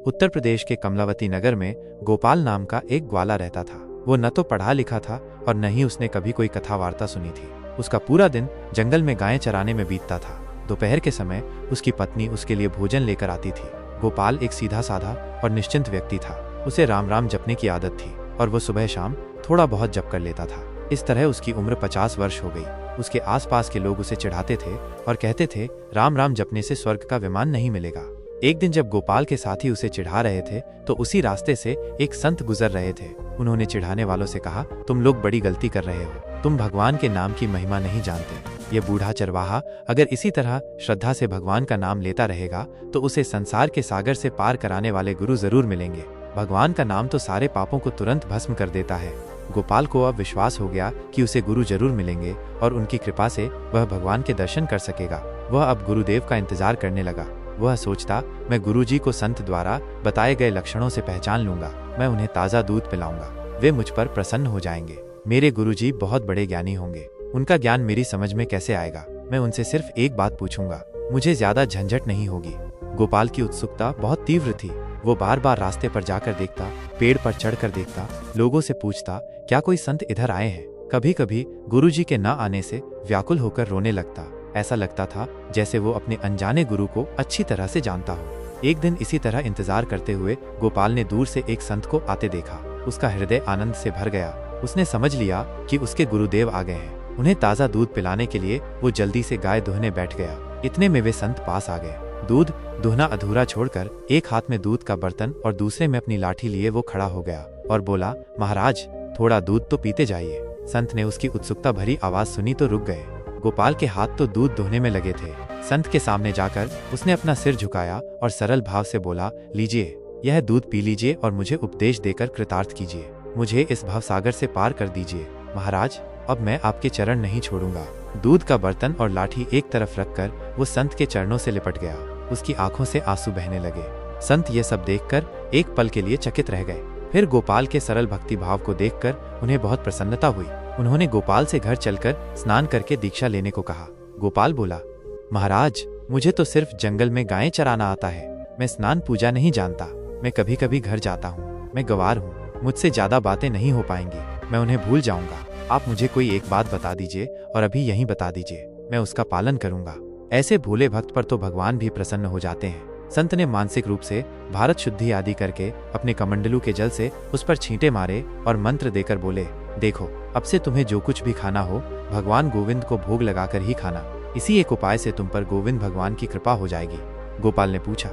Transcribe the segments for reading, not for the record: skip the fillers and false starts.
उत्तर प्रदेश के कमलावती नगर में गोपाल नाम का एक ग्वाला रहता था। वो न तो पढ़ा लिखा था और न ही उसने कभी कोई कथा वार्ता सुनी थी। उसका पूरा दिन जंगल में गायें चराने में बीतता था। दोपहर के समय उसकी पत्नी उसके लिए भोजन लेकर आती थी। गोपाल एक सीधा साधा और निश्चिंत व्यक्ति था। उसे राम राम जपने की आदत थी और वो सुबह शाम थोड़ा बहुत जप कर लेता था। इस तरह उसकी उम्र 50 वर्ष हो गई। उसके आसपास के लोग उसे चिढ़ाते थे और कहते थे, राम राम जपने से स्वर्ग का विमान नहीं मिलेगा। एक दिन जब गोपाल के साथी उसे चिढ़ा रहे थे तो उसी रास्ते से एक संत गुजर रहे थे। उन्होंने चिढ़ाने वालों से कहा, तुम लोग बड़ी गलती कर रहे हो, तुम भगवान के नाम की महिमा नहीं जानते। ये बूढ़ा चरवाहा अगर इसी तरह श्रद्धा से भगवान का नाम लेता रहेगा तो उसे संसार के सागर से पार कराने वाले गुरु जरूर मिलेंगे। भगवान का नाम तो सारे पापों को तुरंत भस्म कर देता है। गोपाल को अब विश्वास हो गया कि उसे गुरु जरूर मिलेंगे और उनकी कृपा से वह भगवान के दर्शन कर सकेगा। वह अब गुरुदेव का इंतजार करने लगा। वह सोचता, मैं गुरुजी को संत द्वारा बताए गए लक्षणों से पहचान लूंगा। मैं उन्हें ताज़ा दूध पिलाऊंगा, वे मुझ पर प्रसन्न हो जाएंगे। मेरे गुरुजी बहुत बड़े ज्ञानी होंगे, उनका ज्ञान मेरी समझ में कैसे आएगा। मैं उनसे सिर्फ एक बात पूछूंगा, मुझे ज्यादा झंझट नहीं होगी। गोपाल की उत्सुकता बहुत तीव्र थी। वो बार बार रास्ते पर जाकर देखता, पेड़ पर चढ़कर देखता, लोगों से पूछता, क्या कोई संत इधर आए हैं। कभी कभी गुरुजी के न आने से व्याकुल होकर रोने लगता। ऐसा लगता था जैसे वो अपने अनजाने गुरु को अच्छी तरह से जानता हो। एक दिन इसी तरह इंतजार करते हुए गोपाल ने दूर से एक संत को आते देखा। उसका हृदय आनंद से भर गया। उसने समझ लिया कि उसके गुरुदेव आ गए हैं। उन्हें ताज़ा दूध पिलाने के लिए वो जल्दी से गाय दुहने बैठ गया। इतने में वे संत पास आ गए। दूध दुहना अधूरा छोड़कर एक हाथ में दूध का बर्तन और दूसरे में अपनी लाठी लिए वो खड़ा हो गया और बोला, महाराज थोड़ा दूध तो पीते जाइए। संत ने उसकी उत्सुकता भरी आवाज सुनी तो रुक गए। गोपाल के हाथ तो दूध दुहने में लगे थे। संत के सामने जाकर उसने अपना सिर झुकाया और सरल भाव से बोला, लीजिए, यह दूध पी लीजिए और मुझे उपदेश देकर कृतार्थ कीजिए। मुझे इस भवसागर से पार कर दीजिए। महाराज, अब मैं आपके चरण नहीं छोड़ूंगा। दूध का बर्तन और लाठी एक तरफ रखकर वो संत के चरणों से लिपट गया। उसकी आंखों से आंसू बहने लगे। संत ये सब देखकर एक पल के लिए चकित रह गए। फिर गोपाल के सरल भक्ति भाव को देखकर उन्हें बहुत प्रसन्नता हुई। उन्होंने गोपाल से घर चलकर स्नान करके दीक्षा लेने को कहा। गोपाल बोला, महाराज, मुझे तो सिर्फ जंगल में गायें चराना आता है। मैं स्नान पूजा नहीं जानता। मैं कभी कभी घर जाता हूँ। मैं गंवार हूँ, मुझसे ज्यादा बातें नहीं हो पाएंगी। मैं उन्हें भूल जाऊंगा। आप मुझे कोई एक बात बता दीजिए और अभी यहीं बता दीजिए, मैं उसका पालन करूंगा। ऐसे भोले भक्त पर तो भगवान भी प्रसन्न हो जाते हैं। संत ने मानसिक रूप से भारत शुद्धि आदि करके अपने कमंडलू के जल से उस पर छींटे मारे और मंत्र देकर बोले, देखो, अब से तुम्हें जो कुछ भी खाना हो भगवान गोविंद को भोग लगाकर ही खाना। इसी एक उपाय से तुम पर गोविंद भगवान की कृपा हो जाएगी। गोपाल ने पूछा,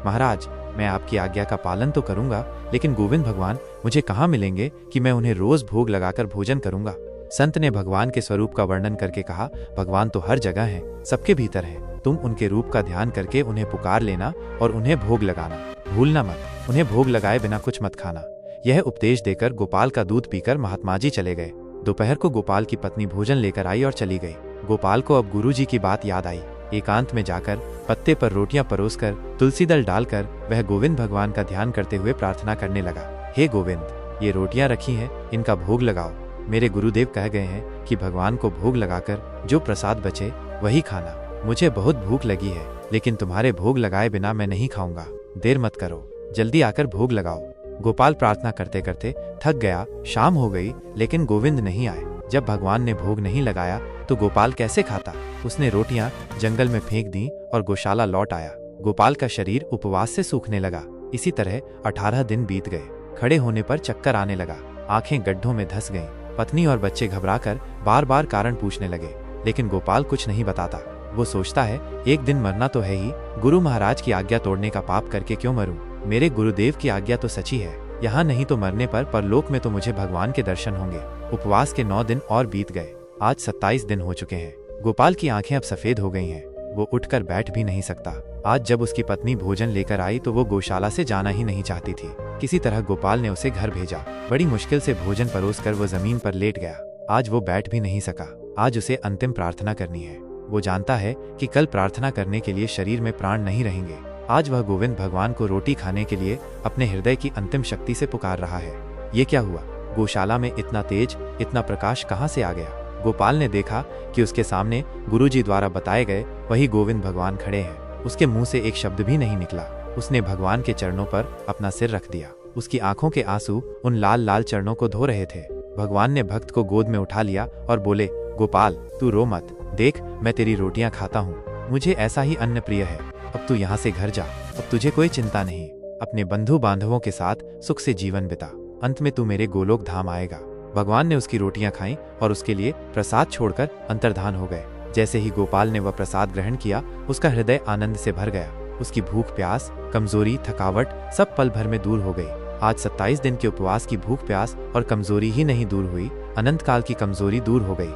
महाराज, मैं आपकी आज्ञा का पालन तो करूंगा, लेकिन गोविंद भगवान मुझे कहाँ मिलेंगे कि मैं उन्हें रोज भोग लगाकर भोजन करूंगा। संत ने भगवान के स्वरूप का वर्णन करके कहा, भगवान तो हर जगह हैं, सबके भीतर हैं। तुम उनके रूप का ध्यान करके उन्हें पुकार लेना और उन्हें भोग लगाना। भूलना मत, उन्हें भोग लगाए बिना कुछ मत खाना। यह उपदेश देकर गोपाल का दूध पीकर महात्मा जी चले गए। दोपहर को गोपाल की पत्नी भोजन लेकर आई और चली गई। गोपाल को अब गुरुजी की बात याद आई। एकांत में जाकर पत्ते पर रोटियां परोसकर तुलसी दल डालकर वह गोविंद भगवान का ध्यान करते हुए प्रार्थना करने लगा, हे गोविंद, ये रोटियां रखी हैं, इनका भोग लगाओ। मेरे गुरुदेव कह गए हैं कि भगवान को भोग लगाकर जो प्रसाद बचे वही खाना। मुझे बहुत भूख लगी है, लेकिन तुम्हारे भोग लगाए बिना मैं नहीं खाऊंगा। देर मत करो, जल्दी आकर भोग लगाओ। गोपाल प्रार्थना करते करते थक गया। शाम हो गई लेकिन गोविंद नहीं आए। जब भगवान ने भोग नहीं लगाया तो गोपाल कैसे खाता। उसने रोटियां जंगल में फेंक दी और गौशाला लौट आया। गोपाल का शरीर उपवास से सूखने लगा। इसी तरह 18 दिन बीत गए। खड़े होने पर चक्कर आने लगा, आंखें गड्ढों में धंस गईं। पत्नी और बच्चे घबराकर बार बार कारण पूछने लगे, लेकिन गोपाल कुछ नहीं बताता। वो सोचता है, एक दिन मरना तो है ही, गुरु महाराज की आज्ञा तोड़ने का पाप करके क्यों मरूं। मेरे गुरुदेव की आज्ञा तो सच्ची है। यहाँ नहीं तो मरने पर परलोक में तो मुझे भगवान के दर्शन होंगे। उपवास के 9 दिन और बीत गए। आज 27 दिन हो चुके हैं। गोपाल की आंखें अब सफेद हो गई हैं। वो उठकर बैठ भी नहीं सकता। आज जब उसकी पत्नी भोजन लेकर आई तो वो गौशाला से जाना ही नहीं चाहती थी। किसी तरह गोपाल ने उसे घर भेजा। बड़ी मुश्किल से भोजन परोसकर वो जमीन पर लेट गया। आज वो बैठ भी नहीं सका। आज उसे अंतिम प्रार्थना करनी है। वो जानता है कि कल प्रार्थना करने के लिए शरीर में प्राण नहीं रहेंगे। आज वह गोविंद भगवान को रोटी खाने के लिए अपने हृदय की अंतिम शक्ति से पुकार रहा है। ये क्या हुआ? गौशाला में इतना तेज, इतना प्रकाश कहाँ से आ गया? गोपाल ने देखा कि उसके सामने गुरुजी द्वारा बताए गए वही गोविंद भगवान खड़े हैं। उसके मुंह से एक शब्द भी नहीं निकला। उसने भगवान के चरणों पर अपना सिर रख दिया। उसकी आंखों के आंसू उन लाल लाल चरणों को धो रहे थे। भगवान ने भक्त को गोद में उठा लिया और बोले, गोपाल तू रो मत, देख मैं तेरी रोटियां खाता हूँ, मुझे ऐसा ही अन्न प्रिय है। अब तू यहाँ से घर जा, अब तुझे कोई चिंता नहीं। अपने बंधु बांधवों के साथ सुख से जीवन बिता, अंत में तू मेरे गोलोक धाम आएगा। भगवान ने उसकी रोटियां खाईं और उसके लिए प्रसाद छोड़कर अंतर्धान हो गए। जैसे ही गोपाल ने वह प्रसाद ग्रहण किया, उसका हृदय आनंद से भर गया। उसकी भूख प्यास, कमजोरी, थकावट सब पल भर में दूर हो गई। आज 27 दिन के उपवास की भूख प्यास और कमजोरी ही नहीं दूर हुई, अनंत काल की कमजोरी दूर हो गई।